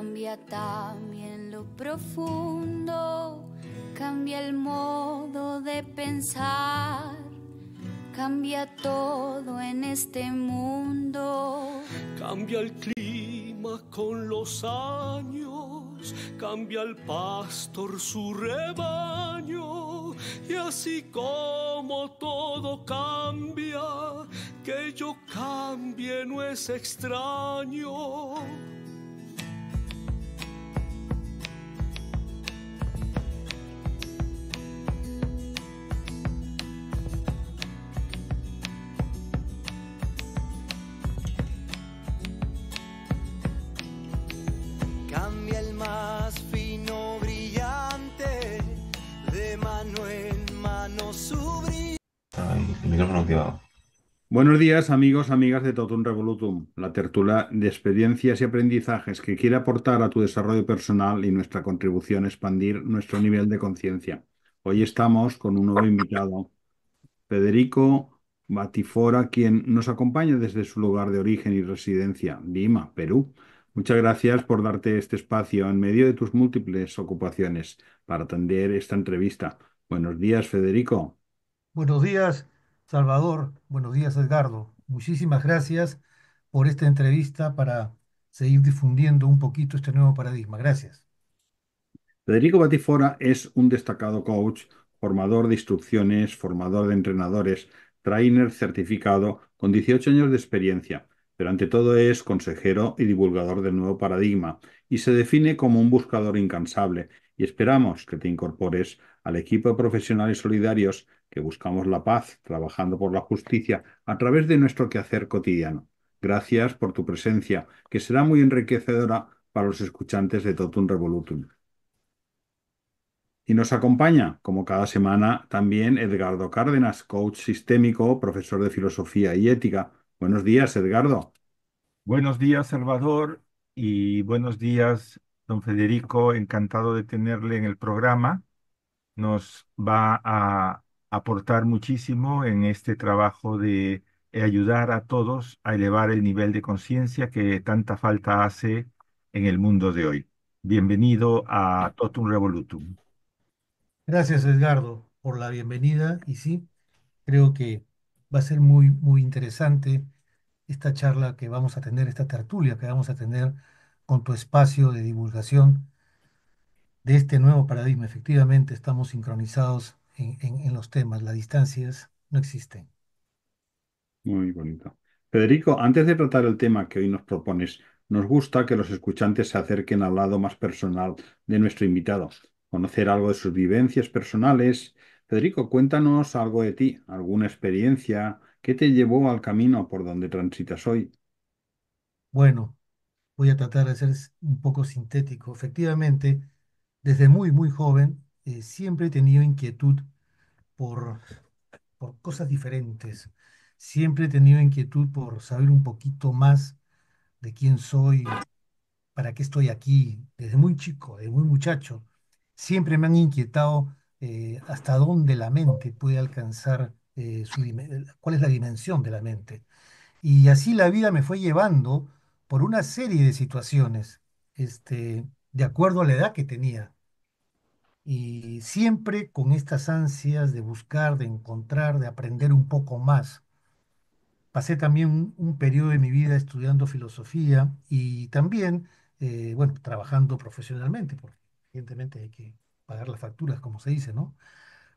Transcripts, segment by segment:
Cambia también lo profundo, cambia el modo de pensar, cambia todo en este mundo. Cambia el clima con los años, cambia el pastor su rebaño, y así como todo cambia, que yo cambie no es extraño. Cambia el más fino brillante, de mano en mano su brillo. Ay, el micrófono activado. Buenos días, amigos, amigas de Totum Revolutum, la tertulia de experiencias y aprendizajes que quiere aportar a tu desarrollo personal y nuestra contribución a expandir nuestro nivel de conciencia. Hoy estamos con un nuevo invitado, Federico Batifora, quien nos acompaña desde su lugar de origen y residencia, Lima, Perú. Muchas gracias por darte este espacio en medio de tus múltiples ocupaciones para atender esta entrevista. Buenos días, Federico. Buenos días, Salvador. Buenos días, Edgardo. Muchísimas gracias por esta entrevista para seguir difundiendo un poquito este nuevo paradigma. Gracias. Federico Batifora es un destacado coach, formador de instrucciones, formador de entrenadores, trainer certificado con 18 años de experiencia, pero ante todo es consejero y divulgador del nuevo paradigma y se define como un buscador incansable y esperamos que te incorpores al equipo de profesionales solidarios que buscamos la paz, trabajando por la justicia a través de nuestro quehacer cotidiano. Gracias por tu presencia, que será muy enriquecedora para los escuchantes de Totum Revolutum. Y nos acompaña, como cada semana, también Edgardo Cárdenas, coach sistémico, profesor de filosofía y ética. Buenos días, Edgardo. Buenos días, Salvador, y buenos días, don Federico. Encantado de tenerle en el programa. Nos va a aportar muchísimo en este trabajo de ayudar a todos a elevar el nivel de conciencia que tanta falta hace en el mundo de hoy. Bienvenido a Totum Revolutum. Gracias, Edgardo, por la bienvenida. Y sí, creo que va a ser muy, muy interesante esta charla que vamos a tener, esta tertulia que vamos a tener con tu espacio de divulgación de este nuevo paradigma. Efectivamente, estamos sincronizados en los temas. Las distancias no existen. Muy bonito. Federico, antes de tratar el tema que hoy nos propones, nos gusta que los escuchantes se acerquen al lado más personal de nuestro invitado, conocer algo de sus vivencias personales. Federico, cuéntanos algo de ti, alguna experiencia, qué te llevó al camino por donde transitas hoy. Bueno, voy a tratar de ser un poco sintético. Efectivamente, desde muy, muy joven, siempre he tenido inquietud por, por cosas diferentes. Siempre he tenido inquietud por saber un poquito más de quién soy, para qué estoy aquí. Desde muy chico, desde muy muchacho, siempre me han inquietado hasta dónde la mente puede alcanzar, cuál es la dimensión de la mente. Y así la vida me fue llevando por una serie de situaciones, de acuerdo a la edad que tenía. Y siempre con estas ansias de buscar, de encontrar, de aprender un poco más. Pasé también un periodo de mi vida estudiando filosofía y también, bueno, trabajando profesionalmente, porque evidentemente hay que pagar las facturas, como se dice, ¿no?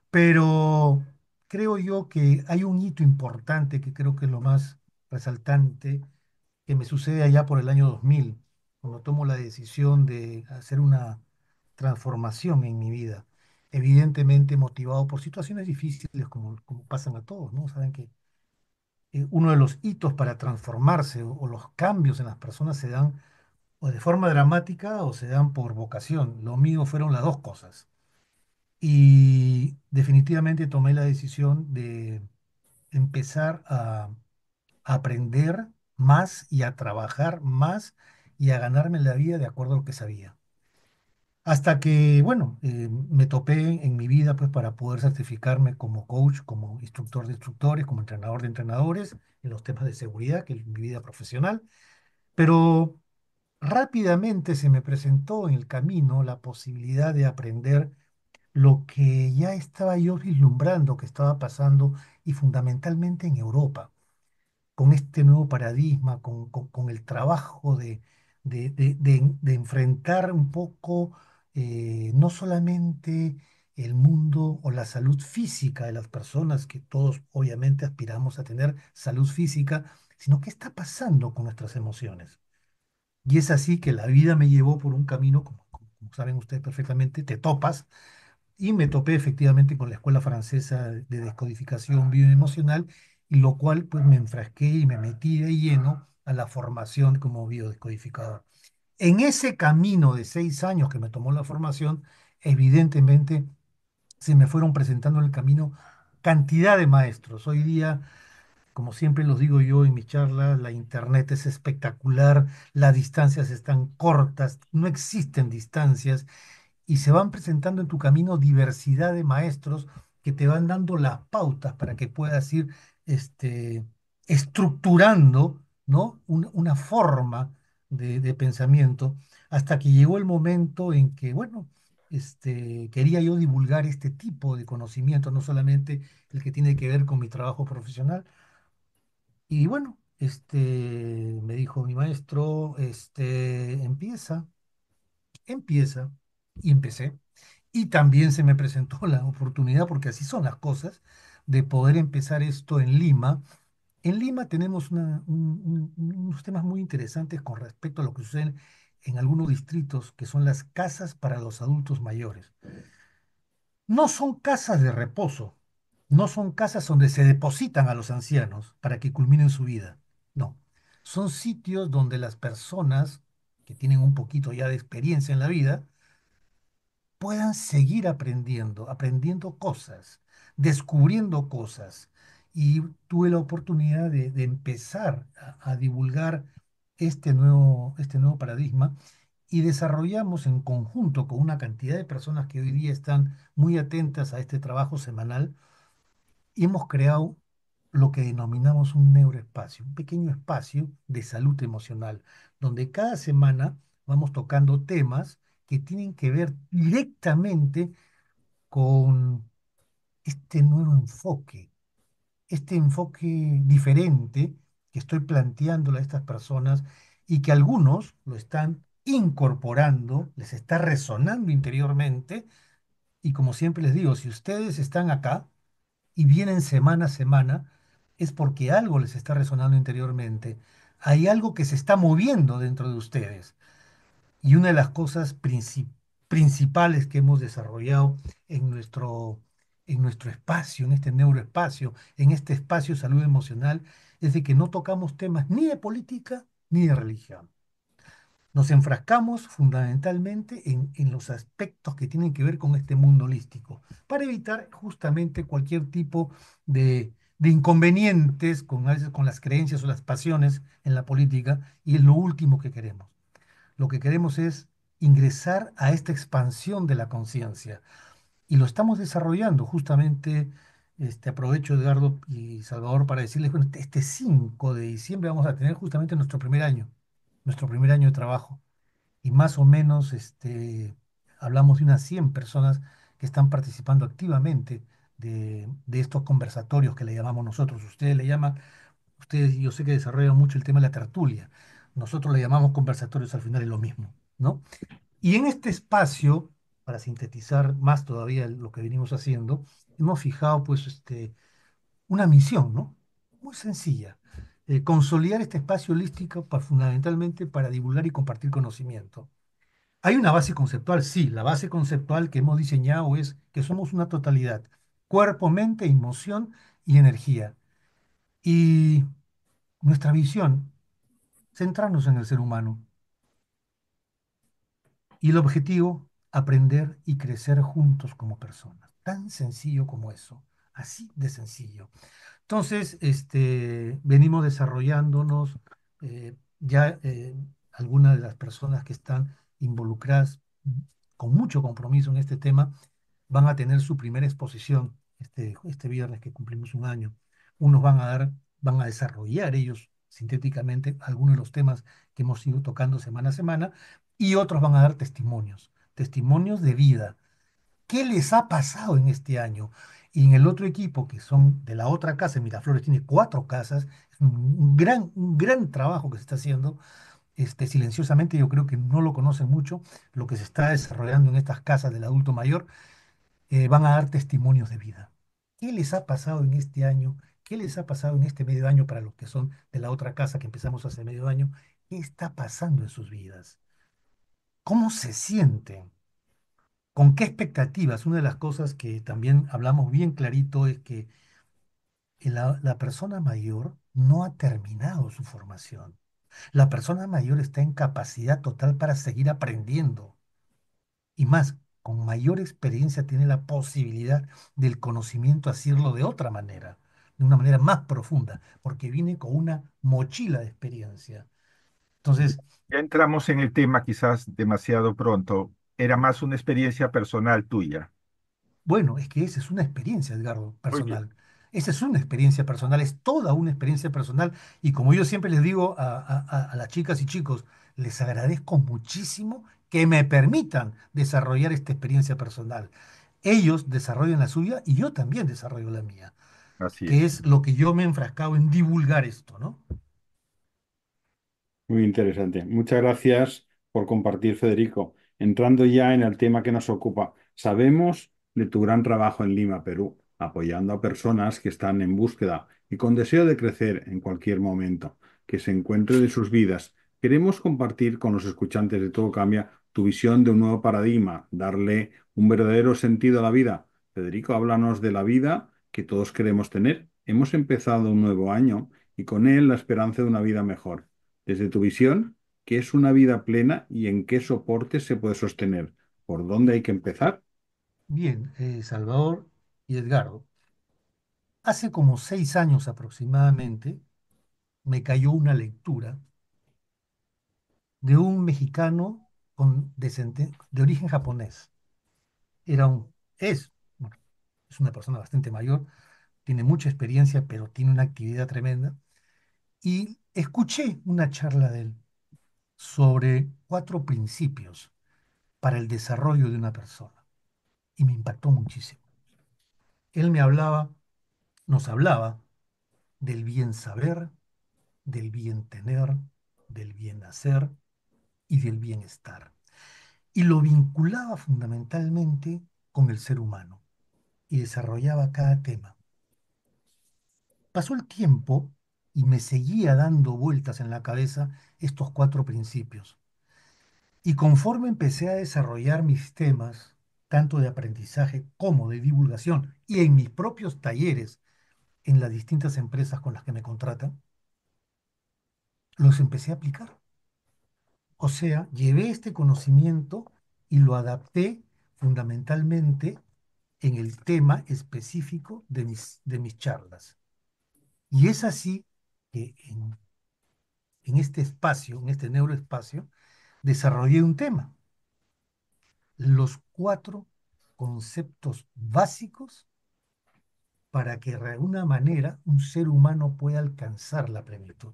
Pero creo yo que hay un hito importante que creo que es lo más resaltante que me sucede allá por el año 2000, cuando tomo la decisión de hacer una transformación en mi vida. Evidentemente motivado por situaciones difíciles como pasan a todos, ¿no? Saben que uno de los hitos para transformarse o los cambios en las personas se dan o de forma dramática o se dan por vocación. Lo mío fueron las dos cosas. Y definitivamente tomé la decisión de empezar a aprender más y a trabajar más y a ganarme la vida de acuerdo a lo que sabía. Hasta que, bueno, me topé en mi vida pues para poder certificarme como coach, como instructor de instructores, como entrenador de entrenadores en los temas de seguridad, que es mi vida profesional. Pero rápidamente se me presentó en el camino la posibilidad de aprender lo que ya estaba yo vislumbrando que estaba pasando y fundamentalmente en Europa, con este nuevo paradigma, con el trabajo de enfrentar un poco no solamente el mundo o la salud física de las personas, que todos obviamente aspiramos a tener salud física, sino qué está pasando con nuestras emociones. Y es así que la vida me llevó por un camino, como saben ustedes perfectamente, te topas y me topé efectivamente con la Escuela Francesa de Descodificación Bioemocional, y lo cual pues me enfrasqué y me metí de lleno a la formación como biodescodificador. En ese camino de 6 años que me tomó la formación, evidentemente se me fueron presentando en el camino cantidad de maestros. Hoy día, como siempre los digo yo en mis charlas, la internet es espectacular, las distancias están cortas, no existen distancias y se van presentando en tu camino diversidad de maestros que te van dando las pautas para que puedas ir este, estructurando, ¿no? Una forma de pensamiento, hasta que llegó el momento en que, bueno, quería yo divulgar este tipo de conocimiento, no solamente el que tiene que ver con mi trabajo profesional. Y bueno, me dijo mi maestro, empieza, y empecé. Y también se me presentó la oportunidad, porque así son las cosas, de poder empezar esto en Lima. En Lima tenemos unos temas muy interesantes con respecto a lo que sucede en algunos distritos, que son las casas para los adultos mayores. No son casas de reposo, no son casas donde se depositan a los ancianos para que culminen su vida. No, son sitios donde las personas que tienen un poquito ya de experiencia en la vida puedan seguir aprendiendo, aprendiendo cosas, descubriendo cosas. Y tuve la oportunidad de empezar a divulgar este nuevo paradigma, y desarrollamos en conjunto con una cantidad de personas que hoy día están muy atentas a este trabajo semanal, y hemos creado lo que denominamos un neuroespacio, un pequeño espacio de salud emocional, donde cada semana vamos tocando temas que tienen que ver directamente con este nuevo enfoque, este enfoque diferente que estoy planteándole a estas personas, y que algunos lo están incorporando, les está resonando interiormente. Y como siempre les digo, si ustedes están acá y vienen semana a semana, es porque algo les está resonando interiormente. Hay algo que se está moviendo dentro de ustedes. Y una de las cosas principales que hemos desarrollado en nuestro espacio, en este neuroespacio, en este espacio de salud emocional, es de que no tocamos temas ni de política ni de religión. Nos enfrascamos fundamentalmente en los aspectos que tienen que ver con este mundo holístico, para evitar justamente cualquier tipo de inconvenientes a veces con las creencias o las pasiones en la política, y es lo último que queremos. Lo que queremos es ingresar a esta expansión de la conciencia, y lo estamos desarrollando justamente. Aprovecho, Edgardo y Salvador, para decirles, bueno, este 5 de diciembre vamos a tener justamente nuestro primer año de trabajo, y más o menos hablamos de unas 100 personas que están participando activamente de estos conversatorios que le llamamos nosotros. Ustedes, yo sé que desarrollan mucho el tema de la tertulia. Nosotros le llamamos conversatorios, al final es lo mismo, ¿no? Y en este espacio, para sintetizar más todavía lo que venimos haciendo, hemos fijado pues una misión, ¿no? Muy sencilla. Consolidar este espacio holístico fundamentalmente para divulgar y compartir conocimiento. Hay una base conceptual, sí, la base conceptual que hemos diseñado es que somos una totalidad: cuerpo, mente, emoción y energía. Y nuestra visión, centrarnos en el ser humano. Y el objetivo, aprender y crecer juntos como personas. Tan sencillo como eso, así de sencillo. Entonces, venimos desarrollándonos, ya algunas de las personas que están involucradas con mucho compromiso en este tema van a tener su primera exposición este viernes, que cumplimos un año. Unos van a desarrollar ellos sintéticamente algunos de los temas que hemos ido tocando semana a semana, y otros van a dar testimonios, testimonios de vida. ¿Qué les ha pasado en este año? Y en el otro equipo, que son de la otra casa, Miraflores tiene 4 casas, es un gran trabajo que se está haciendo. Silenciosamente, yo creo que no lo conocen mucho, lo que se está desarrollando en estas casas del adulto mayor. Van a dar testimonios de vida. ¿Qué les ha pasado en este año? ¿Qué les ha pasado en este medio año para los que son de la otra casa que empezamos hace medio año? ¿Qué está pasando en sus vidas? ¿Cómo se sienten? ¿Con qué expectativas? Una de las cosas que también hablamos bien clarito es que la persona mayor no ha terminado su formación. La persona mayor está en capacidad total para seguir aprendiendo. Y más, con mayor experiencia tiene la posibilidad del conocimiento hacerlo de otra manera, de una manera más profunda, porque viene con una mochila de experiencia. Entonces, Ya entramos en el tema quizás demasiado pronto. Era más una experiencia personal tuya. bueno, es que esa es una experiencia, Edgardo, Muy bien. personal. Esa es una experiencia personal, es toda una experiencia personal. Y como yo siempre les digo a las chicas y chicos, les agradezco muchísimo que me permitan desarrollar esta experiencia personal. Ellos desarrollan la suya y yo también desarrollo la mía, Así que es. es lo que yo me he enfrascado en divulgar esto, ¿no? Muy interesante. Muchas gracias por compartir, Federico. Entrando ya en el tema que nos ocupa, sabemos de tu gran trabajo en Lima, Perú, apoyando a personas que están en búsqueda y con deseo de crecer en cualquier momento que se encuentre de sus vidas. Queremos compartir con los escuchantes de Todo Cambia tu visión de un nuevo paradigma, darle un verdadero sentido a la vida. Federico, háblanos de la vida que todos queremos tener. Hemos empezado un nuevo año y con él la esperanza de una vida mejor. Desde tu visión, ¿qué es una vida plena y en qué soporte se puede sostener? ¿Por dónde hay que empezar? Bien, Salvador y Edgardo, hace como 6 años aproximadamente me cayó una lectura de un mexicano de origen japonés. Era un, es, bueno, es una persona bastante mayor, tiene mucha experiencia, pero tiene una actividad tremenda. Y escuché una charla de él sobre 4 principios para el desarrollo de una persona. Y me impactó muchísimo. Él nos hablaba del bien saber, del bien tener, del bien hacer y del bienestar. Y lo vinculaba fundamentalmente con el ser humano y desarrollaba cada tema. Pasó el tiempo y me seguía dando vueltas en la cabeza estos 4 principios. Y conforme empecé a desarrollar mis temas, tanto de aprendizaje como de divulgación, y en mis propios talleres en las distintas empresas con las que me contratan, los empecé a aplicar. O sea, llevé este conocimiento y lo adapté fundamentalmente en el tema específico de mis charlas. Y es así que en este espacio, en este neuroespacio, desarrollé un tema, los 4 conceptos básicos para que de alguna manera un ser humano pueda alcanzar la plenitud.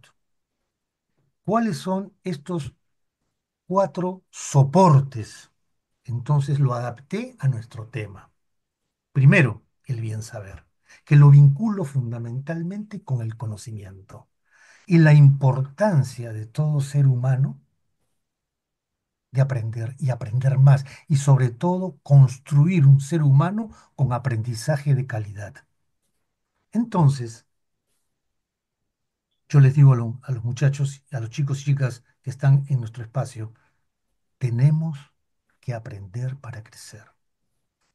¿Cuáles son estos 4 soportes? Entonces lo adapté a nuestro tema. Primero, el bien saber, que lo vinculo fundamentalmente con el conocimiento y la importancia de todo ser humano de aprender y aprender más y sobre todo construir un ser humano con aprendizaje de calidad. Entonces, yo les digo a los muchachos, a los chicos y chicas que están en nuestro espacio, tenemos que aprender para crecer.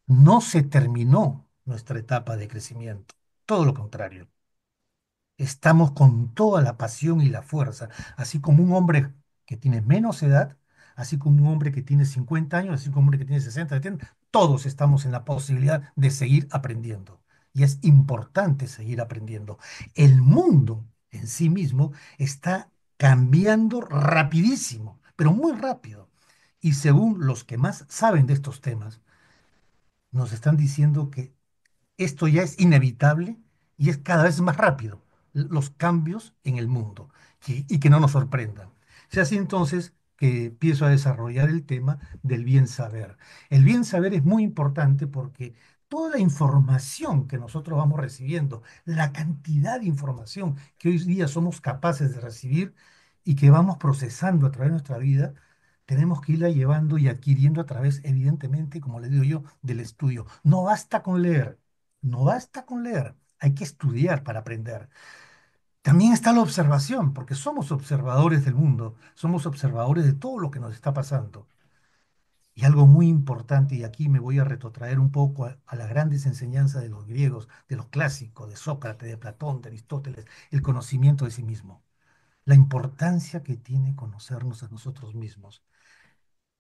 No se terminó nuestra etapa de crecimiento, todo lo contrario. Estamos con toda la pasión y la fuerza, así como un hombre que tiene menos edad, así como un hombre que tiene 50 años, así como un hombre que tiene 60, 70, todos estamos en la posibilidad de seguir aprendiendo. Y es importante seguir aprendiendo. El mundo en sí mismo está cambiando rapidísimo, pero muy rápido. Y según los que más saben de estos temas, nos están diciendo que esto ya es inevitable y es cada vez más rápido. los cambios en el mundo y que no nos sorprendan. Es así entonces que empiezo a desarrollar el tema del bien saber. El bien saber es muy importante porque toda la información que nosotros vamos recibiendo, la cantidad de información que hoy día somos capaces de recibir y que vamos procesando a través de nuestra vida, tenemos que irla llevando y adquiriendo a través, evidentemente, como le digo yo, del estudio. No basta con leer, no basta con leer, hay que estudiar para aprender. También está la observación, porque somos observadores del mundo, somos observadores de todo lo que nos está pasando. Y algo muy importante, y aquí me voy a retrotraer un poco a las grandes enseñanzas de los griegos, de los clásicos, de Sócrates, de Platón, de Aristóteles, el conocimiento de sí mismo, la importancia que tiene conocernos a nosotros mismos.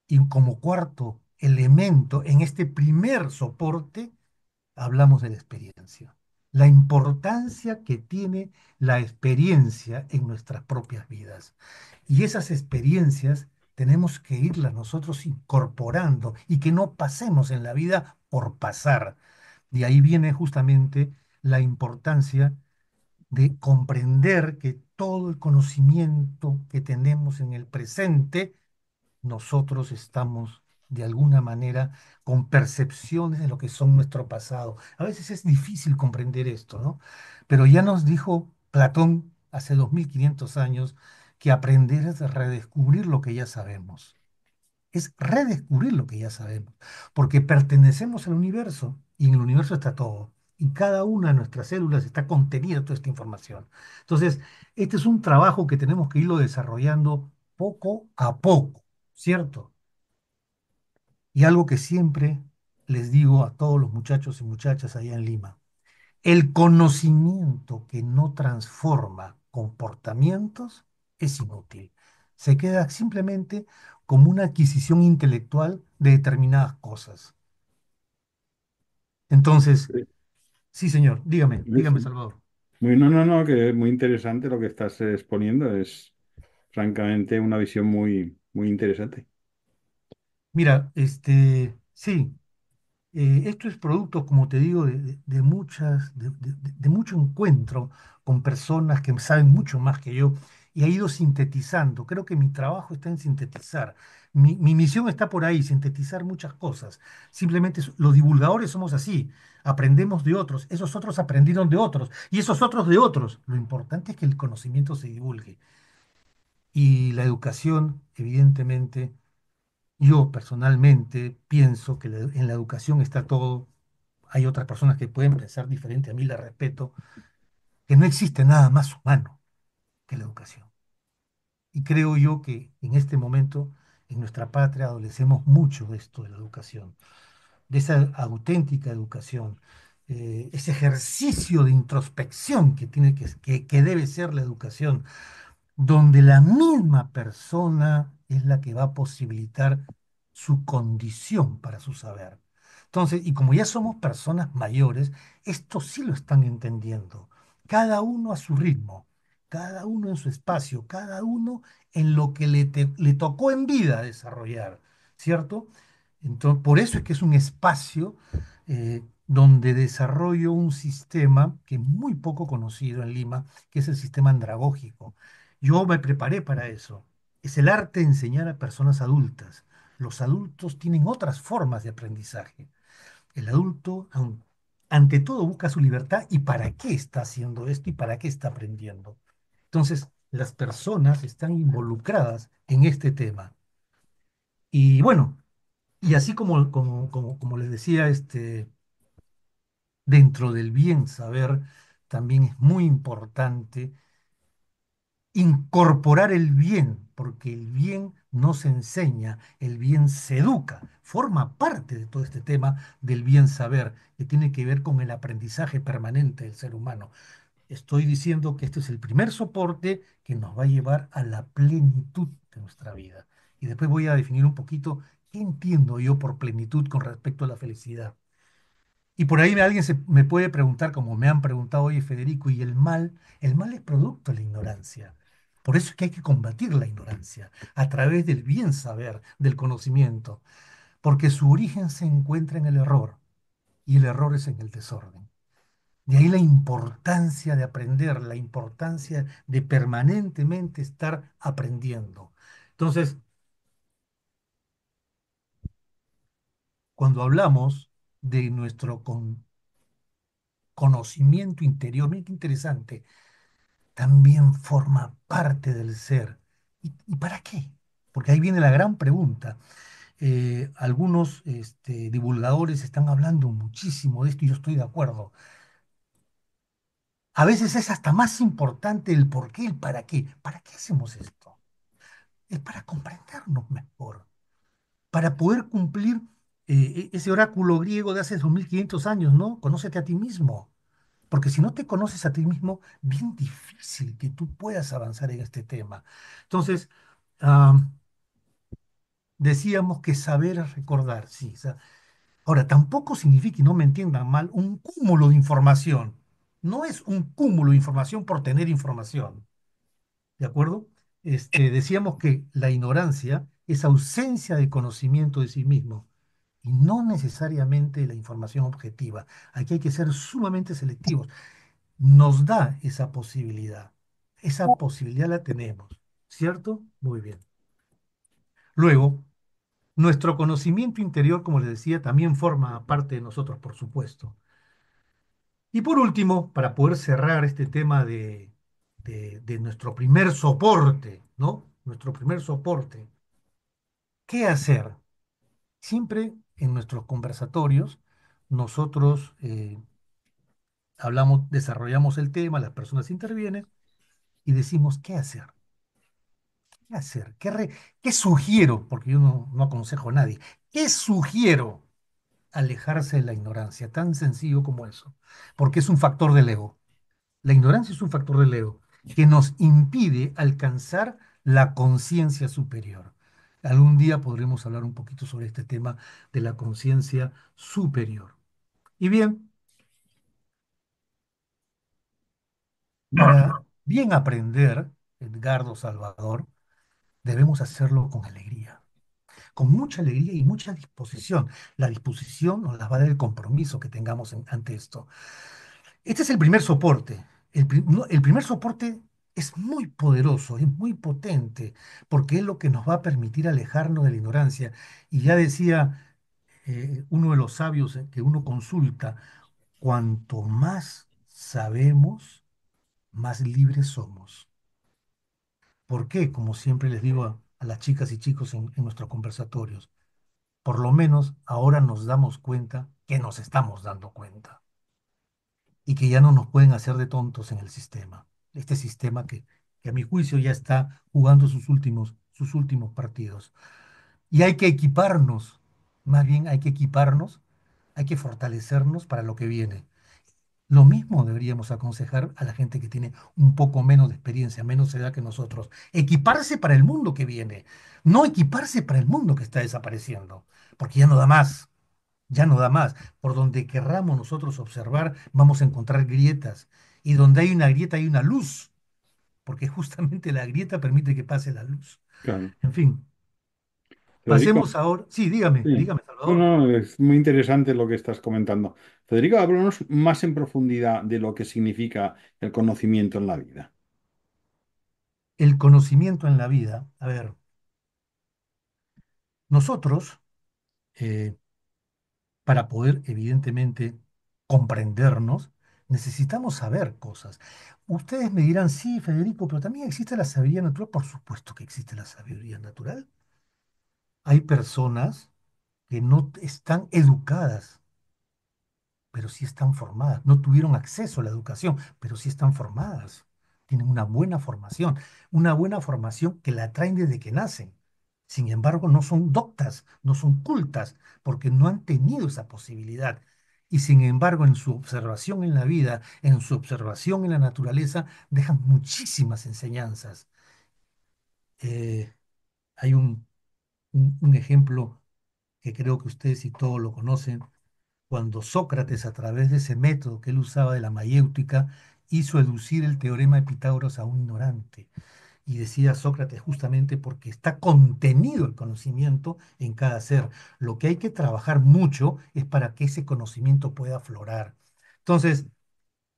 Y como cuarto elemento en este primer soporte, hablamos de la experiencia, la importancia que tiene la experiencia en nuestras propias vidas. Y esas experiencias tenemos que irlas nosotros incorporando y que no pasemos en la vida por pasar. De ahí viene justamente la importancia de comprender que todo el conocimiento que tenemos en el presente nosotros estamos de alguna manera con percepciones de lo que son nuestro pasado. A veces es difícil comprender esto, ¿no? Pero ya nos dijo Platón hace 2500 años que aprender es redescubrir lo que ya sabemos. Es redescubrir lo que ya sabemos, porque pertenecemos al universo y en el universo está todo. Y cada una de nuestras células está contenida toda esta información. Entonces, este es un trabajo que tenemos que irlo desarrollando poco a poco, ¿cierto? Y algo que siempre les digo a todos los muchachos y muchachas allá en Lima, el conocimiento que no transforma comportamientos es inútil. Se queda simplemente como una adquisición intelectual de determinadas cosas. Entonces, sí, señor, dígame, dígame, Salvador. No, no, no, que es muy interesante lo que estás exponiendo. Es francamente una visión muy interesante. Mira, sí. Esto es producto, como te digo, de muchas, de mucho encuentro con personas que saben mucho más que yo y he ido sintetizando. Creo que mi trabajo está en sintetizar. Mi misión está por ahí, sintetizar muchas cosas. Simplemente los divulgadores somos así, aprendemos de otros, esos otros aprendieron de otros y esos otros de otros. Lo importante es que el conocimiento se divulgue y la educación, evidentemente. Yo personalmente pienso que en la educación está todo. Hay otras personas que pueden pensar diferente, a mí la respeto, que no existe nada más humano que la educación. Y creo yo que en este momento, en nuestra patria, adolecemos mucho de esto de la educación, de esa auténtica educación, ese ejercicio de introspección que tiene que debe ser la educación donde la misma persona es la que va a posibilitar su condición para su saber. Entonces, y como ya somos personas mayores, esto sí lo están entendiendo, cada uno a su ritmo, cada uno en su espacio, cada uno en lo que le tocó en vida desarrollar, ¿cierto? Entonces, por eso es que es un espacio donde desarrollo un sistema que es muy poco conocido en Lima, que es el sistema andragógico. Yo me preparé para eso. Es el arte de enseñar a personas adultas. Los adultos tienen otras formas de aprendizaje. El adulto, ante todo, busca su libertad y para qué está haciendo esto y para qué está aprendiendo. Entonces, las personas están involucradas en este tema. Y bueno, y así como les decía, dentro del bien saber, también es muy importante incorporar el bien, porque el bien no se enseña, el bien se educa, forma parte de todo este tema del bien saber, que tiene que ver con el aprendizaje permanente del ser humano. Estoy diciendo que este es el primer soporte que nos va a llevar a la plenitud de nuestra vida. Y después voy a definir un poquito qué entiendo yo por plenitud con respecto a la felicidad. Y por ahí alguien me puede preguntar, como me han preguntado hoy, Federico, ¿y el mal es producto de la ignorancia. Por eso es que hay que combatir la ignorancia a través del bien saber, del conocimiento, porque su origen se encuentra en el error y el error es en el desorden. De ahí la importancia de aprender, la importancia de permanentemente estar aprendiendo. Entonces, cuando hablamos de nuestro conocimiento interior, mira qué interesante, también forma parte del ser. ¿Y para qué? Porque ahí viene la gran pregunta. Algunos divulgadores están hablando muchísimo de esto y yo estoy de acuerdo. A veces es hasta más importante el por qué, el para qué. ¿Para qué hacemos esto? Es para comprendernos mejor, para poder cumplir ese oráculo griego de hace 2500 años, ¿no? Conócete a ti mismo. Porque si no te conoces a ti mismo, bien difícil que tú puedas avanzar en este tema. Entonces, ah, decíamos que saber es recordar, sí. Ahora, tampoco significa, y no me entiendan mal, un cúmulo de información. No es un cúmulo de información por tener información. ¿De acuerdo? Decíamos que la ignorancia es ausencia de conocimiento de sí mismo y no necesariamente la información objetiva. Aquí hay que ser sumamente selectivos. Nos da esa posibilidad. Esa posibilidad la tenemos, ¿cierto? Muy bien. Luego, nuestro conocimiento interior, como les decía, también forma parte de nosotros, por supuesto. Y por último, para poder cerrar este tema de nuestro primer soporte, ¿no? Nuestro primer soporte. ¿Qué hacer? Siempre en nuestros conversatorios, nosotros hablamos, desarrollamos el tema, las personas intervienen y decimos, ¿qué hacer? ¿Qué hacer? ¿Qué sugiero? Porque yo no aconsejo a nadie. ¿Qué sugiero? Alejarse de la ignorancia, tan sencillo como eso, porque es un factor del ego. La ignorancia es un factor del ego que nos impide alcanzar la conciencia superior. Algún día podremos hablar un poquito sobre este tema de la conciencia superior. Y bien, para bien aprender, Edgardo Salvador, debemos hacerlo con mucha alegría y mucha disposición. La disposición nos la va a dar el compromiso que tengamos ante esto. Este es el primer soporte. No, el primer soporte es muy poderoso, es muy potente, porque es lo que nos va a permitir alejarnos de la ignorancia. Y ya decía uno de los sabios que uno consulta, cuanto más sabemos, más libres somos. ¿Por qué? Como siempre les digo a las chicas y chicos en nuestros conversatorios, por lo menos ahora nos damos cuenta que nos estamos dando cuenta y que ya no nos pueden hacer de tontos en el sistema. Este sistema que a mi juicio ya está jugando sus últimos partidos. Y hay que equiparnos, más bien hay que equiparnos, hay que fortalecernos para lo que viene. Lo mismo deberíamos aconsejar a la gente que tiene un poco menos de experiencia, menos edad que nosotros. Equiparse para el mundo que viene, no equiparse para el mundo que está desapareciendo, porque ya no da más. Ya no da más. Por donde querramos nosotros observar, vamos a encontrar grietas. Y donde hay una grieta hay una luz, porque justamente la grieta permite que pase la luz. Claro. En fin, Federico, pasemos ahora. Sí, dígame, sí. dígame, No, Salvador. no, es muy interesante lo que estás comentando. Federico, háblanos más en profundidad de lo que significa el conocimiento en la vida. El conocimiento en la vida. A ver, nosotros, eh, para poder evidentemente comprendernos, necesitamos saber cosas. Ustedes me dirán, sí, Federico, pero también existe la sabiduría natural. Por supuesto que existe la sabiduría natural. Hay personas que no están educadas, pero sí están formadas. No tuvieron acceso a la educación, pero sí están formadas. Tienen una buena formación que la traen desde que nacen. Sin embargo, no son doctas, no son cultas, porque no han tenido esa posibilidad. Y sin embargo, en su observación en la vida, en su observación en la naturaleza, dejan muchísimas enseñanzas. Eh, hay un ejemplo que creo que ustedes y todos lo conocen, cuando Sócrates, a través de ese método que él usaba de la mayéutica, hizo educir el teorema de Pitágoras a un ignorante. Y decía Sócrates justamente porque está contenido el conocimiento en cada ser. Lo que hay que trabajar mucho es para que ese conocimiento pueda aflorar. Entonces,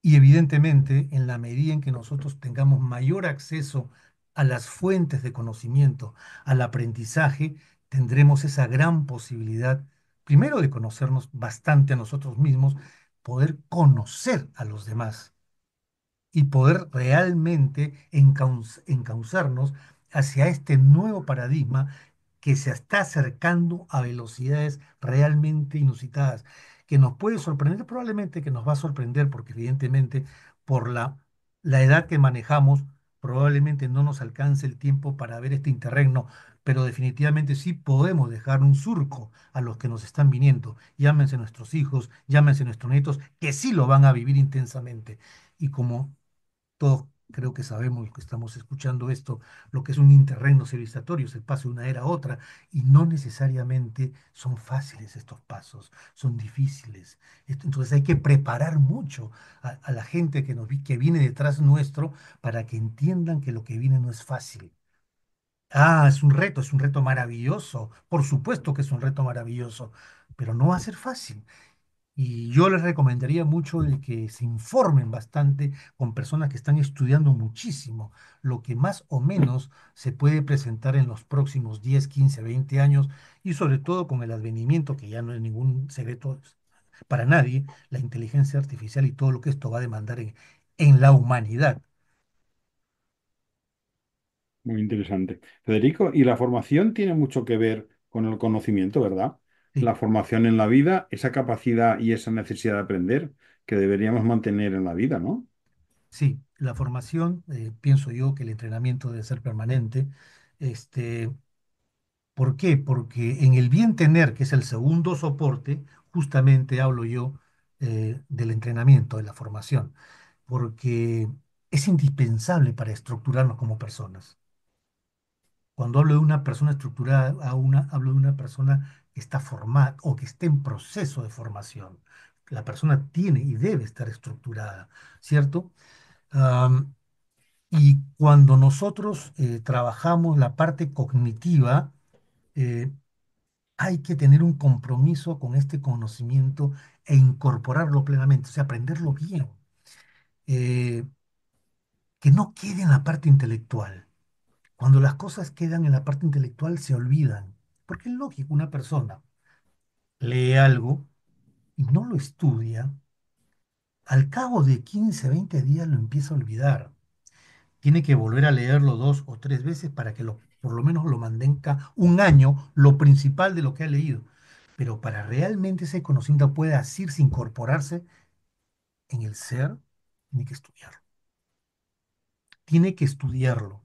Y evidentemente, en la medida en que nosotros tengamos mayor acceso a las fuentes de conocimiento, al aprendizaje, tendremos esa gran posibilidad, primero de conocernos bastante a nosotros mismos, poder conocer a los demás y poder realmente encauzarnos hacia este nuevo paradigma que se está acercando a velocidades realmente inusitadas, que nos puede sorprender, probablemente que nos va a sorprender, porque evidentemente por la edad que manejamos, probablemente no nos alcance el tiempo para ver este interregno, pero definitivamente sí podemos dejar un surco a los que nos están viniendo, llámense nuestros hijos, llámense nuestros nietos, que sí lo van a vivir intensamente. Y como todos creo que sabemos los que estamos escuchando esto, lo que es un interregno civilizatorio, se pasa de una era a otra, y no necesariamente son fáciles estos pasos, son difíciles. Entonces hay que preparar mucho a la gente que viene detrás nuestro para que entiendan que lo que viene no es fácil. Ah, es un reto maravilloso, por supuesto que es un reto maravilloso, pero no va a ser fácil. Y yo les recomendaría mucho el que se informen bastante con personas que están estudiando muchísimo lo que más o menos se puede presentar en los próximos 10, 15, 20 años y sobre todo con el advenimiento, que ya no es ningún secreto para nadie, la inteligencia artificial y todo lo que esto va a demandar en la humanidad. Muy interesante. Federico, y la formación tiene mucho que ver con el conocimiento, ¿verdad? Sí, La formación en la vida, esa capacidad y esa necesidad de aprender que deberíamos mantener en la vida, ¿no? sí, la formación, pienso yo que el entrenamiento debe ser permanente. Este, ¿Por qué? Porque en el bien tener, que es el segundo soporte, justamente hablo yo del entrenamiento, de la formación, porque es indispensable para estructurarnos como personas. Cuando hablo de una persona estructurada, hablo de una persona que está formada o que esté en proceso de formación. La persona tiene y debe estar estructurada, ¿cierto? Am, y cuando nosotros trabajamos la parte cognitiva, eh, hay que tener un compromiso con este conocimiento e incorporarlo plenamente, o sea, aprenderlo bien, eh, que no quede en la parte intelectual. Cuando las cosas quedan en la parte intelectual se olvidan, porque es lógico, una persona lee algo y no lo estudia, al cabo de 15, 20 días lo empieza a olvidar. Tiene que volver a leerlo 2 o 3 veces para que por lo menos lo mantenga un año, lo principal de lo que ha leído. Pero para realmente ese conocimiento pueda asirse, incorporarse en el ser, tiene que estudiarlo. Tiene que estudiarlo.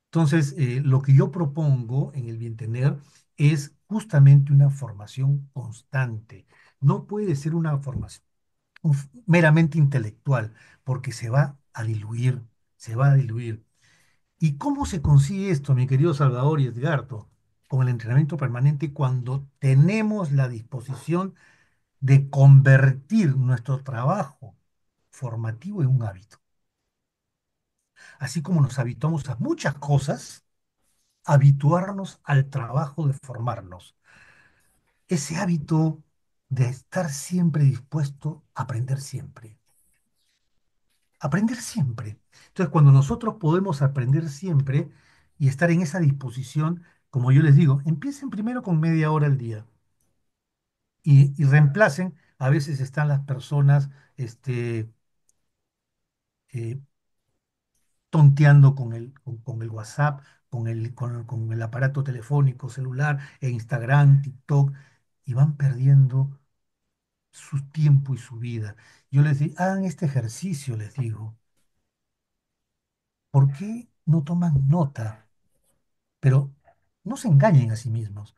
Entonces, lo que yo propongo en el bien tener es justamente una formación constante. No puede ser una formación meramente intelectual, porque se va a diluir, se va a diluir. ¿Y cómo se consigue esto, mi querido Salvador y Edgardo? Con el entrenamiento permanente cuando tenemos la disposición de convertir nuestro trabajo formativo en un hábito. Así como nos habituamos a muchas cosas, habituarnos al trabajo de formarnos. Ese hábito de estar siempre dispuesto a aprender siempre. Aprender siempre. Entonces, cuando nosotros podemos aprender siempre y estar en esa disposición, como yo les digo, empiecen primero con media hora al día y reemplacen, a veces están las personas eh, tonteando con el WhatsApp, con el aparato telefónico, celular, e Instagram, TikTok, y van perdiendo su tiempo y su vida. Yo les digo, hagan este ejercicio, les digo. ¿Por qué no toman nota? Pero no se engañen a sí mismos.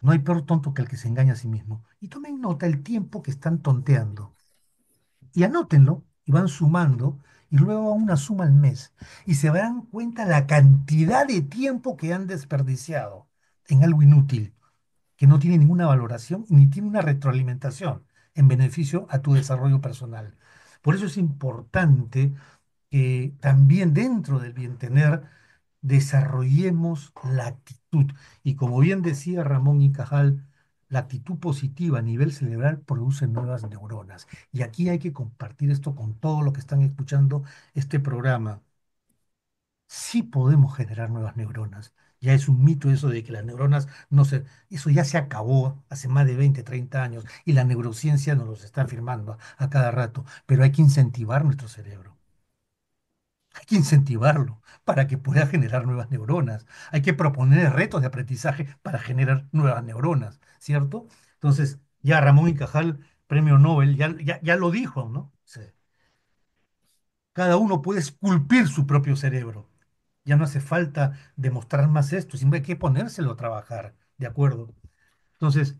No hay peor tonto que el que se engaña a sí mismo. Y tomen nota el tiempo que están tonteando. Y anótenlo y van sumando y luego a una suma al mes. Y se darán cuenta la cantidad de tiempo que han desperdiciado en algo inútil, que no tiene ninguna valoración ni tiene una retroalimentación en beneficio a tu desarrollo personal. Por eso es importante que también dentro del bien tener desarrollemos la actitud. Y como bien decía Ramón y Cajal, la actitud positiva a nivel cerebral produce nuevas neuronas. Y aquí hay que compartir esto con todos los que están escuchando este programa. Sí podemos generar nuevas neuronas. Ya es un mito eso de que las neuronas no se... Eso ya se acabó hace más de 20, 30 años y la neurociencia nos lo está afirmando a cada rato. Pero hay que incentivar nuestro cerebro. Hay que incentivarlo para que pueda generar nuevas neuronas. Hay que proponer retos de aprendizaje para generar nuevas neuronas, ¿cierto? Entonces, ya Ramón y Cajal, premio Nobel, ya lo dijo, ¿no? Sí. Cada uno puede esculpir su propio cerebro. Ya no hace falta demostrar más esto, sino hay que ponérselo a trabajar, ¿de acuerdo? Entonces,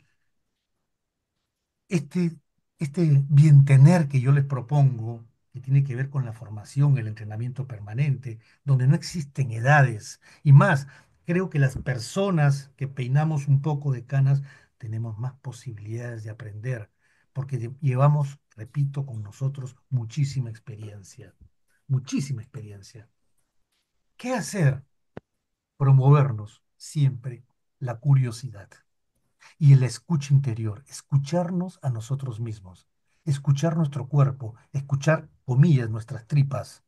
este, este bien tener que yo les propongo, que tiene que ver con la formación, el entrenamiento permanente, donde no existen edades, y más, creo que las personas que peinamos un poco de canas tenemos más posibilidades de aprender, porque llevamos, repito, con nosotros muchísima experiencia, muchísima experiencia. ¿Qué hacer? Promovernos siempre la curiosidad y el escucha interior, escucharnos a nosotros mismos, escuchar nuestro cuerpo, escuchar, comillas, nuestras tripas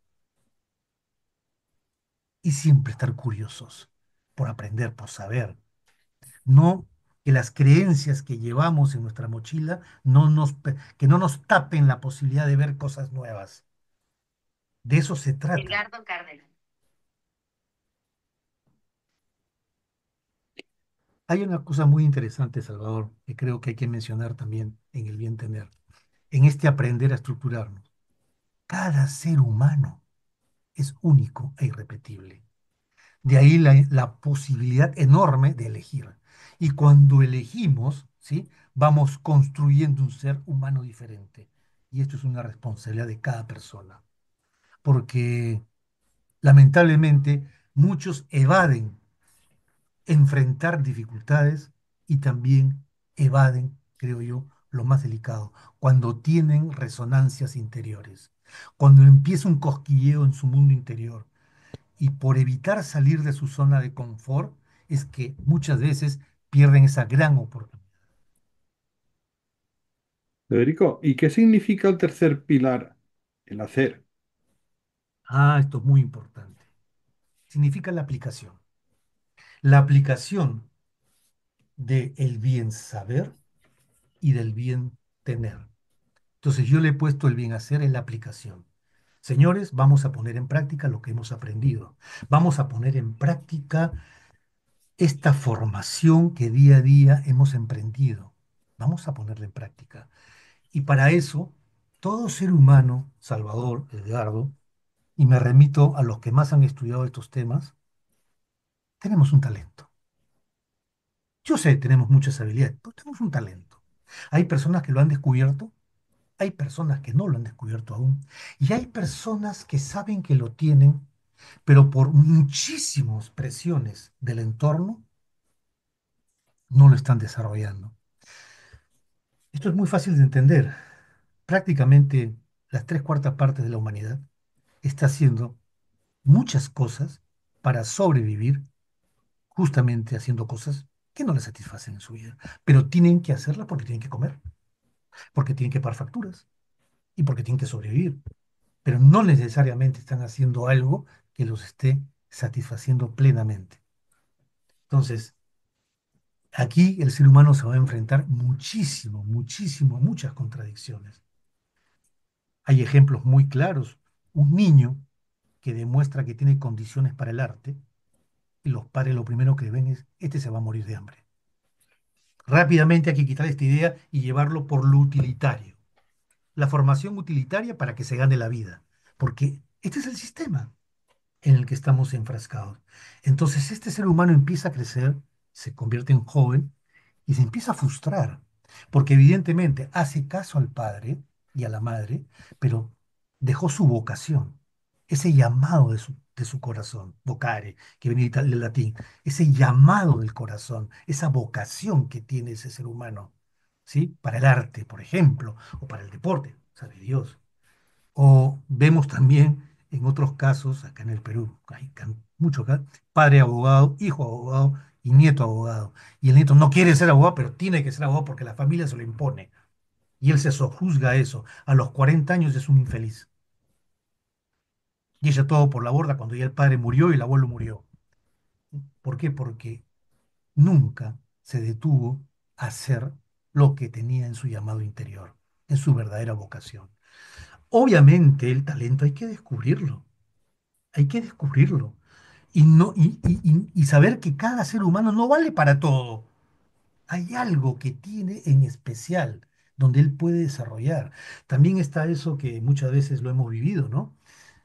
y siempre estar curiosos por aprender, por saber. No que las creencias que llevamos en nuestra mochila que no nos tapen la posibilidad de ver cosas nuevas. De eso se trata. Edgardo Cárdenas. Hay una cosa muy interesante, Salvador, que creo que hay que mencionar también en el bien tener, en este aprender a estructurarnos. Cada ser humano es único e irrepetible. De ahí la posibilidad enorme de elegir. Y cuando elegimos, ¿sí? Vamos construyendo un ser humano diferente. Y esto es una responsabilidad de cada persona. Porque lamentablemente muchos evaden enfrentar dificultades y también evaden, creo yo, lo más delicado, cuando tienen resonancias interiores, cuando empieza un cosquilleo en su mundo interior y por evitar salir de su zona de confort es que muchas veces pierden esa gran oportunidad. Federico, ¿y qué significa el tercer pilar, el hacer? Ah, esto es muy importante. Significa la aplicación. La aplicación del bien saber y del bien tener. Entonces yo le he puesto el bien hacer en la aplicación. Señores, vamos a poner en práctica lo que hemos aprendido. Vamos a poner en práctica esta formación que día a día hemos emprendido. Vamos a ponerla en práctica. Y para eso, todo ser humano, Salvador, Edgardo, y me remito a los que más han estudiado estos temas, tenemos un talento. Yo sé, tenemos muchas habilidades, pero tenemos un talento. Hay personas que lo han descubierto, hay personas que no lo han descubierto aún, y hay personas que saben que lo tienen, pero por muchísimas presiones del entorno no lo están desarrollando. Esto es muy fácil de entender. Prácticamente las tres cuartas partes de la humanidad está haciendo muchas cosas para sobrevivir, justamente haciendo cosas que no les satisfacen en su vida, pero tienen que hacerlas porque tienen que comer, porque tienen que pagar facturas y porque tienen que sobrevivir, pero no necesariamente están haciendo algo que los esté satisfaciendo plenamente. Entonces, aquí el ser humano se va a enfrentar muchísimo, muchísimo, a muchas contradicciones. Hay ejemplos muy claros. Un niño que demuestra que tiene condiciones para el arte, y los padres lo primero que ven es, este se va a morir de hambre. Rápidamente hay que quitar esta idea y llevarlo por lo utilitario. La formación utilitaria para que se gane la vida, porque este es el sistema en el que estamos enfrascados. Entonces este ser humano empieza a crecer, se convierte en joven y se empieza a frustrar, porque evidentemente hace caso al padre y a la madre, pero dejó su vocación, ese llamado de su corazón, vocare, que viene del latín, ese llamado del corazón, esa vocación que tiene ese ser humano, ¿sí? Para el arte, por ejemplo, o para el deporte, sabe Dios. O vemos también en otros casos, acá en el Perú, hay mucho acá, padre abogado, hijo abogado, y nieto abogado. Y el nieto no quiere ser abogado, pero tiene que ser abogado porque la familia se lo impone. Y él se sojuzga a eso. A los 40 años es un infeliz. Y echa todo por la borda cuando ya el padre murió y el abuelo murió. ¿Por qué? Porque nunca se detuvo a hacer lo que tenía en su llamado interior, en su verdadera vocación. Obviamente el talento hay que descubrirlo, hay que descubrirlo. Y, no, y saber que cada ser humano no vale para todo. Hay algo que tiene en especial donde él puede desarrollar. También está eso que muchas veces lo hemos vivido, ¿no?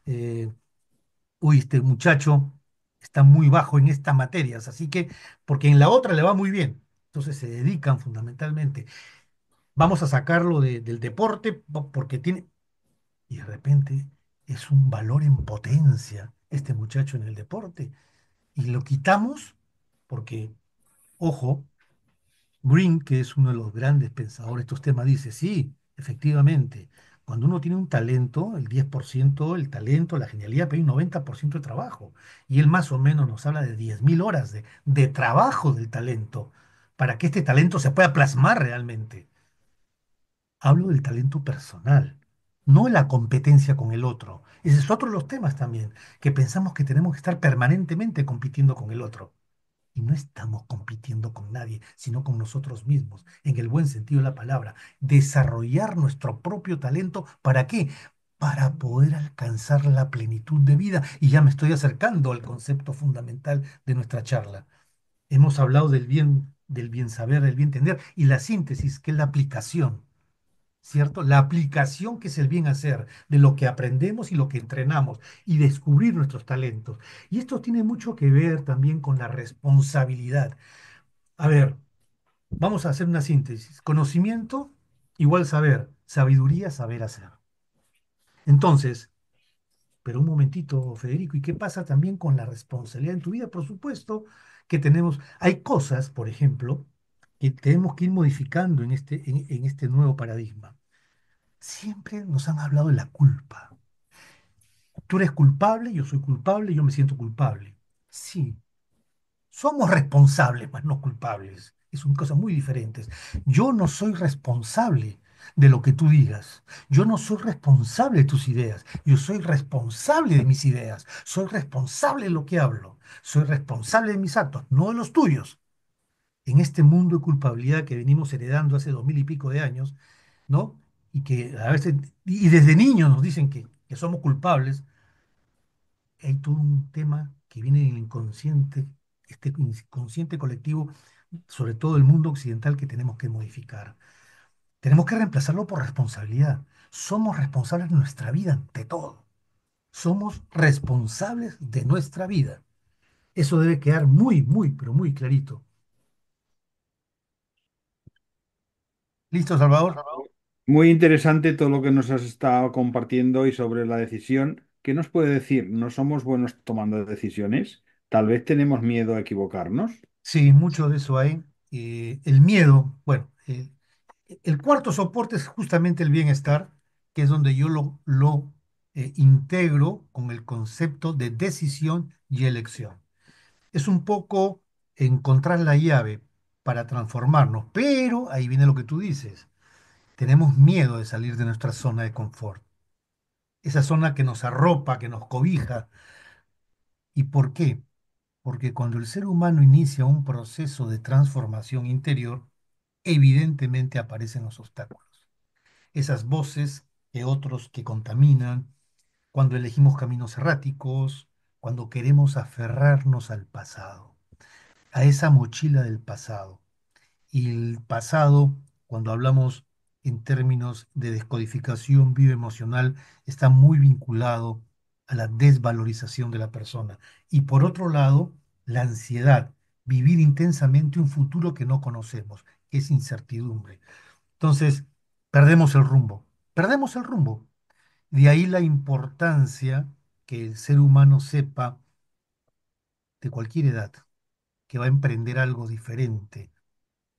Eh, Uy, este muchacho está muy bajo en estas materias, así que, porque en la otra le va muy bien. Entonces se dedican fundamentalmente. Vamos a sacarlo del deporte porque tiene, y de repente es un valor en potencia este muchacho en el deporte. Y lo quitamos porque, ojo, Green, que es uno de los grandes pensadores de estos temas, dice, sí, efectivamente, cuando uno tiene un talento, el 10% el talento, la genialidad, pero hay un 90% de trabajo. Y él más o menos nos habla de 10.000 horas de trabajo del talento para que este talento se pueda plasmar realmente. Hablo del talento personal, no la competencia con el otro. Ese es otro de los temas también, que pensamos que tenemos que estar permanentemente compitiendo con el otro. Y no estamos compitiendo con nadie, sino con nosotros mismos, en el buen sentido de la palabra. Desarrollar nuestro propio talento, ¿para qué? Para poder alcanzar la plenitud de vida. Y ya me estoy acercando al concepto fundamental de nuestra charla. Hemos hablado del bien saber, del bien entender, y la síntesis, que es la aplicación. ¿Cierto? La aplicación que es el bien hacer de lo que aprendemos y lo que entrenamos y descubrir nuestros talentos. Y esto tiene mucho que ver también con la responsabilidad. A ver, vamos a hacer una síntesis. Conocimiento igual saber, sabiduría, saber hacer. Entonces, pero un momentito, Federico, ¿y qué pasa también con la responsabilidad en tu vida? Por supuesto que tenemos, hay cosas, por ejemplo, que tenemos que ir modificando en este nuevo paradigma. Siempre nos han hablado de la culpa. Tú eres culpable, yo soy culpable, yo me siento culpable. Sí, somos responsables, mas no culpables. Son cosas muy diferentes. Yo no soy responsable de lo que tú digas. Yo no soy responsable de tus ideas. Yo soy responsable de mis ideas. Soy responsable de lo que hablo. Soy responsable de mis actos, no de los tuyos. En este mundo de culpabilidad que venimos heredando hace 2000 y pico de años, ¿no? Y que a veces, y desde niños nos dicen que somos culpables, hay todo un tema que viene del inconsciente, este inconsciente colectivo, sobre todo el mundo occidental, que tenemos que modificar. Tenemos que reemplazarlo por responsabilidad. Somos responsables de nuestra vida ante todo. Somos responsables de nuestra vida. Eso debe quedar muy, muy, pero muy clarito. ¿Listo, Salvador? Muy interesante todo lo que nos has estado compartiendo y sobre la decisión. ¿Qué nos puede decir? ¿No somos buenos tomando decisiones? Tal vez tenemos miedo a equivocarnos. Sí, mucho de eso hay. El miedo, bueno, el cuarto soporte es justamente el bienestar, que es donde yo lo integro con el concepto de decisión y elección. Es un poco encontrar la llave para transformarnos, pero ahí viene lo que tú dices. Tenemos miedo de salir de nuestra zona de confort, esa zona que nos arropa, que nos cobija. ¿Y por qué? Porque cuando el ser humano inicia un proceso de transformación interior, evidentemente aparecen los obstáculos. Esas voces que contaminan, cuando elegimos caminos erráticos, cuando queremos aferrarnos al pasado, a esa mochila del pasado. Y el pasado, cuando hablamos en términos de descodificación bioemocional, está muy vinculado a la desvalorización de la persona. Y por otro lado, la ansiedad, vivir intensamente un futuro que no conocemos, que es incertidumbre. Entonces, perdemos el rumbo, perdemos el rumbo. De ahí la importancia que el ser humano sepa de cualquier edad que va a emprender algo diferente,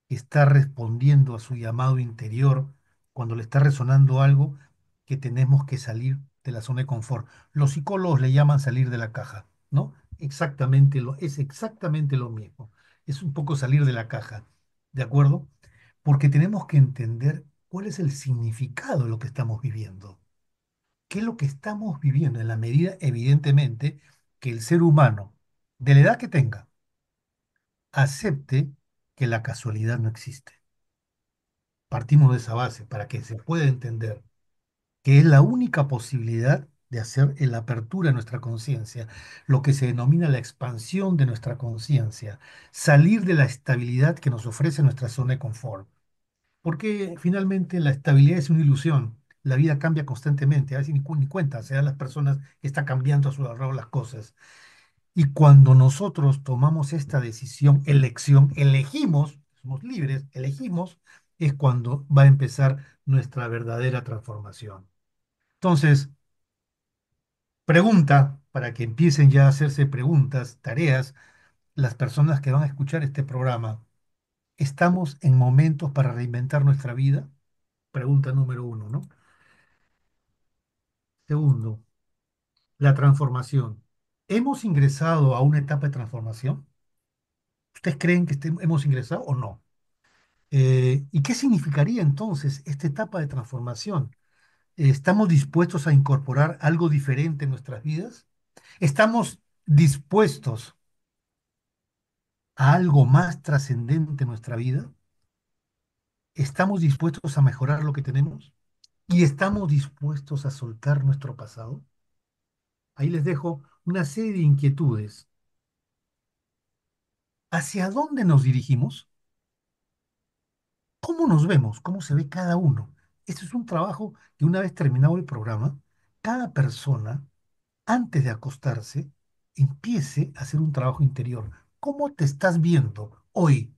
que está respondiendo a su llamado interior, cuando le está resonando algo, que tenemos que salir de la zona de confort. Los psicólogos le llaman salir de la caja, ¿no? Es exactamente lo mismo. Es un poco salir de la caja, ¿de acuerdo? Porque tenemos que entender cuál es el significado de lo que estamos viviendo. ¿Qué es lo que estamos viviendo en la medida, evidentemente, que el ser humano, de la edad que tenga, acepte que la casualidad no existe? Partimos de esa base para que se pueda entender que es la única posibilidad de hacer la apertura de nuestra conciencia, lo que se denomina la expansión de nuestra conciencia, salir de la estabilidad que nos ofrece nuestra zona de confort. Porque finalmente la estabilidad es una ilusión. La vida cambia constantemente, a veces ni cuenta se dan las personas que está cambiando a su alrededor las cosas. Y cuando nosotros tomamos esta decisión, elección, elegimos, somos libres, elegimos, es cuando va a empezar nuestra verdadera transformación. Entonces, pregunta, para que empiecen ya a hacerse preguntas, tareas, las personas que van a escuchar este programa, ¿estamos en momentos para reinventar nuestra vida? Pregunta número uno, ¿no? Segundo, la transformación. ¿Hemos ingresado a una etapa de transformación? ¿Ustedes creen que hemos ingresado o no? ¿Y qué significaría entonces esta etapa de transformación? ¿Estamos dispuestos a incorporar algo diferente en nuestras vidas? ¿Estamos dispuestos a algo más trascendente en nuestra vida? ¿Estamos dispuestos a mejorar lo que tenemos? ¿Y estamos dispuestos a soltar nuestro pasado? Ahí les dejo una serie de inquietudes. ¿Hacia dónde nos dirigimos? ¿Cómo nos vemos? ¿Cómo se ve cada uno? Este es un trabajo que una vez terminado el programa, cada persona, antes de acostarse, empiece a hacer un trabajo interior. ¿Cómo te estás viendo hoy?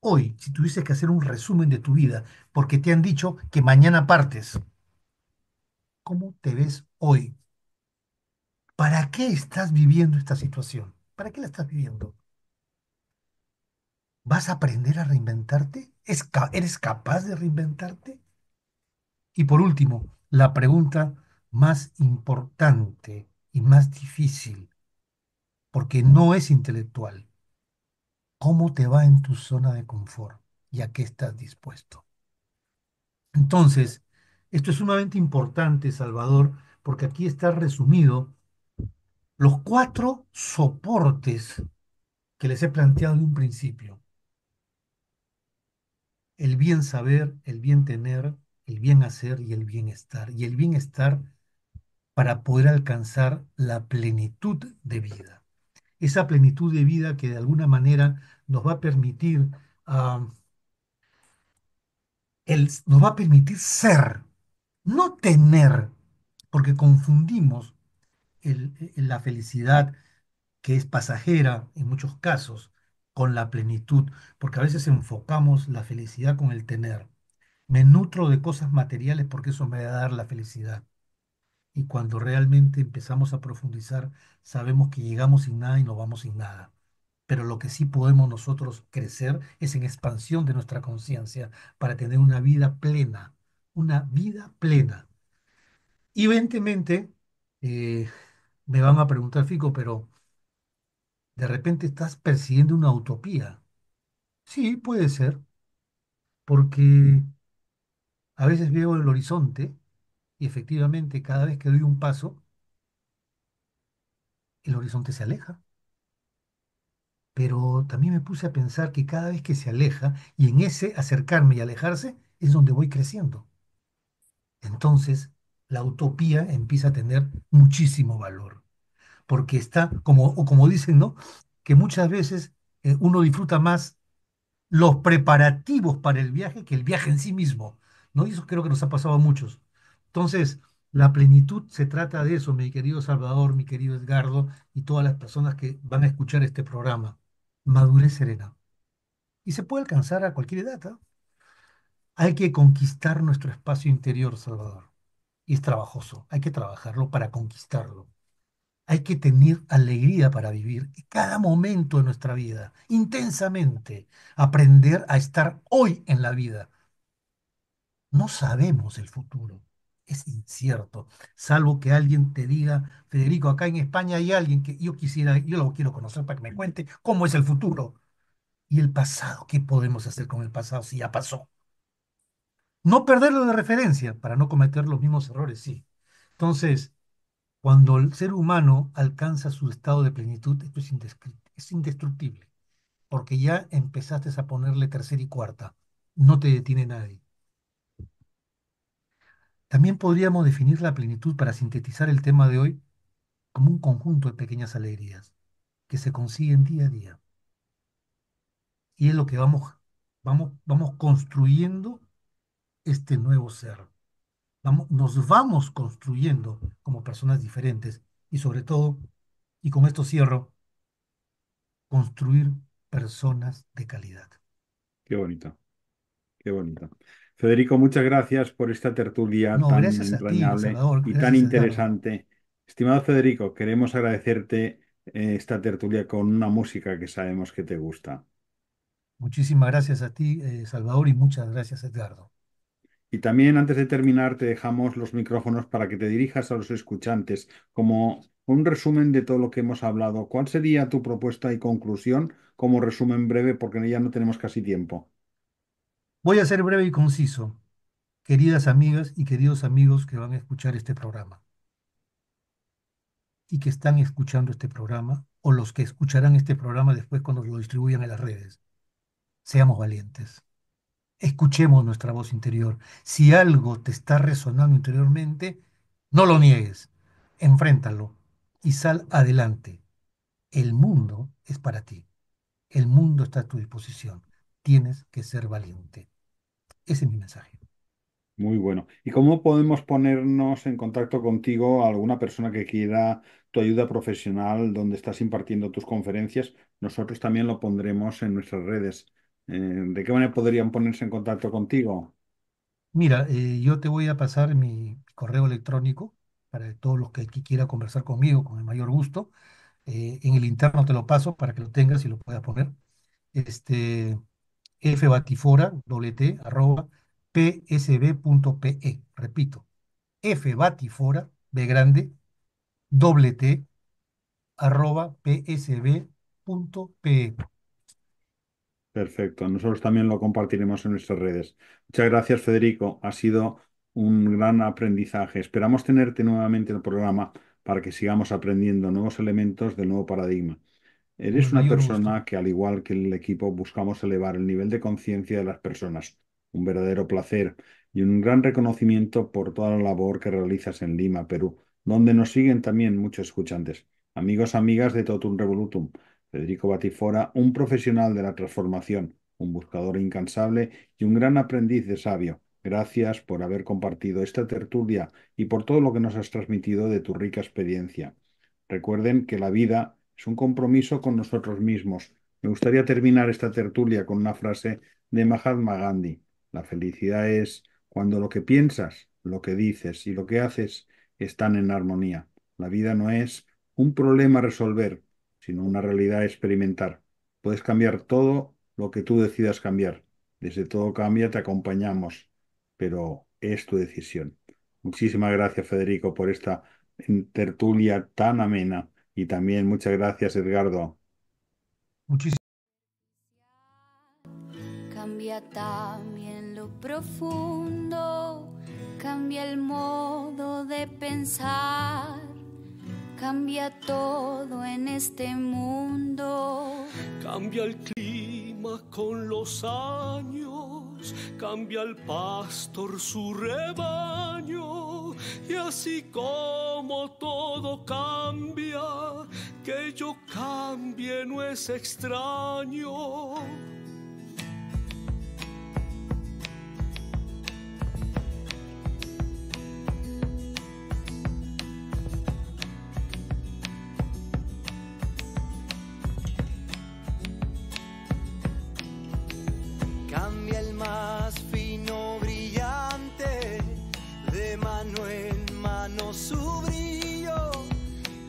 Hoy, si tuvieses que hacer un resumen de tu vida, porque te han dicho que mañana partes, ¿cómo te ves hoy? ¿Para qué estás viviendo esta situación? ¿Para qué la estás viviendo? ¿Vas a aprender a reinventarte? ¿Eres capaz de reinventarte? Y por último, la pregunta más importante y más difícil, porque no es intelectual. ¿Cómo te va en tu zona de confort? ¿Y a qué estás dispuesto? Entonces, esto es sumamente importante, Salvador, porque aquí está resumido los cuatro soportes que les he planteado de un principio. El bien saber, el bien tener, el bien hacer y el bienestar. Y el bienestar para poder alcanzar la plenitud de vida. Esa plenitud de vida que de alguna manera nos va a permitir, ah, nos va a permitir ser, no tener, porque confundimos la felicidad que es pasajera en muchos casos con la plenitud, porque a veces enfocamos la felicidad con el tener. Me nutro de cosas materiales porque eso me va a dar la felicidad. Y cuando realmente empezamos a profundizar, sabemos que llegamos sin nada y nos vamos sin nada. Pero lo que sí podemos nosotros crecer es en expansión de nuestra conciencia para tener una vida plena, una vida plena. Y evidentemente, eh, me van a preguntar, Fico, pero de repente estás persiguiendo una utopía. Sí, puede ser, porque a veces veo el horizonte y efectivamente cada vez que doy un paso, el horizonte se aleja. Pero también me puse a pensar que cada vez que se aleja y en ese acercarme y alejarse es donde voy creciendo. Entonces, la utopía empieza a tener muchísimo valor, porque está, o como dicen, ¿no? Que muchas veces uno disfruta más los preparativos para el viaje que el viaje en sí mismo, ¿no? Y eso creo que nos ha pasado a muchos. Entonces, la plenitud se trata de eso, mi querido Salvador, mi querido Edgardo y todas las personas que van a escuchar este programa. Madurez serena. Y se puede alcanzar a cualquier edad, ¿ah? Hay que conquistar nuestro espacio interior, Salvador. Y es trabajoso, hay que trabajarlo para conquistarlo. Hay que tener alegría para vivir cada momento de nuestra vida, intensamente. Aprender a estar hoy en la vida. No sabemos el futuro, es incierto, salvo que alguien te diga, Federico, acá en España hay alguien que yo quisiera, yo lo quiero conocer para que me cuente cómo es el futuro. ¿Y el pasado? ¿Qué podemos hacer con el pasado si ya pasó? No perderlo de referencia para no cometer los mismos errores, sí. Entonces, cuando el ser humano alcanza su estado de plenitud, esto es indestructible, porque ya empezaste a ponerle tercera y cuarta. No te detiene nadie. También podríamos definir la plenitud para sintetizar el tema de hoy como un conjunto de pequeñas alegrías que se consiguen día a día. Y es lo que vamos construyendo este nuevo ser. Nos vamos construyendo como personas diferentes y sobre todo, y con esto cierro, construir personas de calidad. Qué bonito, qué bonito. Federico, muchas gracias por esta tertulia No, tan gracias a ti, entrañable Salvador, y tan gracias Edgardo. interesante. Estimado Federico, queremos agradecerte esta tertulia con una música que sabemos que te gusta. Muchísimas gracias a ti, Salvador, y muchas gracias, Edgardo. Y también antes de terminar, te dejamos los micrófonos para que te dirijas a los escuchantes como un resumen de todo lo que hemos hablado. ¿Cuál sería tu propuesta y conclusión como resumen breve? Porque ya no tenemos casi tiempo. Voy a ser breve y conciso, queridas amigas y queridos amigos que van a escuchar este programa y que están escuchando este programa, o los que escucharán este programa después cuando lo distribuyan en las redes. Seamos valientes. Escuchemos nuestra voz interior. Si algo te está resonando interiormente, no lo niegues. Enfréntalo y sal adelante. El mundo es para ti. El mundo está a tu disposición. Tienes que ser valiente. Ese es mi mensaje. Muy bueno. ¿Y cómo podemos ponernos en contacto contigo, alguna persona que quiera tu ayuda profesional, donde estás impartiendo tus conferencias? Nosotros también lo pondremos en nuestras redes. ¿De qué manera podrían ponerse en contacto contigo? Mira, yo te voy a pasar mi correo electrónico para todos los que quiera conversar conmigo con el mayor gusto. En el interno te lo paso para que lo tengas y lo puedas poner. Este, fbatifora, arroba, psb.pe. Repito, fbatifora, b grande, t, arroba, psb.pe. Perfecto. Nosotros también lo compartiremos en nuestras redes. Muchas gracias, Federico. Ha sido un gran aprendizaje. Esperamos tenerte nuevamente en el programa para que sigamos aprendiendo nuevos elementos del nuevo paradigma. Con el Eres una mayor gusto. persona que, al igual que el equipo, buscamos elevar el nivel de conciencia de las personas. Un verdadero placer y un gran reconocimiento por toda la labor que realizas en Lima, Perú, donde nos siguen también muchos escuchantes. Amigos, amigas de Totum Revolutum, Federico Batifora, un profesional de la transformación, un buscador incansable y un gran aprendiz de sabio. Gracias por haber compartido esta tertulia y por todo lo que nos has transmitido de tu rica experiencia. Recuerden que la vida es un compromiso con nosotros mismos. Me gustaría terminar esta tertulia con una frase de Mahatma Gandhi. La felicidad es cuando lo que piensas, lo que dices y lo que haces están en armonía. La vida no es un problema a resolver, sino una realidad a experimentar. Puedes cambiar todo lo que tú decidas cambiar. Desde Todo Cambia te acompañamos, pero es tu decisión. Muchísimas gracias, Federico, por esta tertulia tan amena. Y también muchas gracias, Edgardo. Muchísimas Cambia también lo profundo, cambia el modo de pensar, cambia todo en este mundo. Cambia el clima con los años, cambia el pastor su rebaño, y así como todo cambia, que yo cambie no es extraño. Cambia el más fino brillante, de mano en mano su brillo.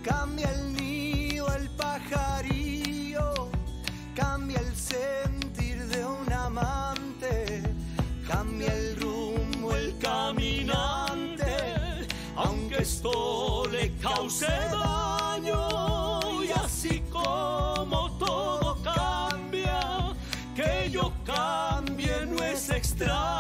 Cambia el nido, el pajarillo, cambia el sentir de un amante, cambia el rumbo, el caminante, aunque esto le cause daño. Y así como todo cambia, extraño.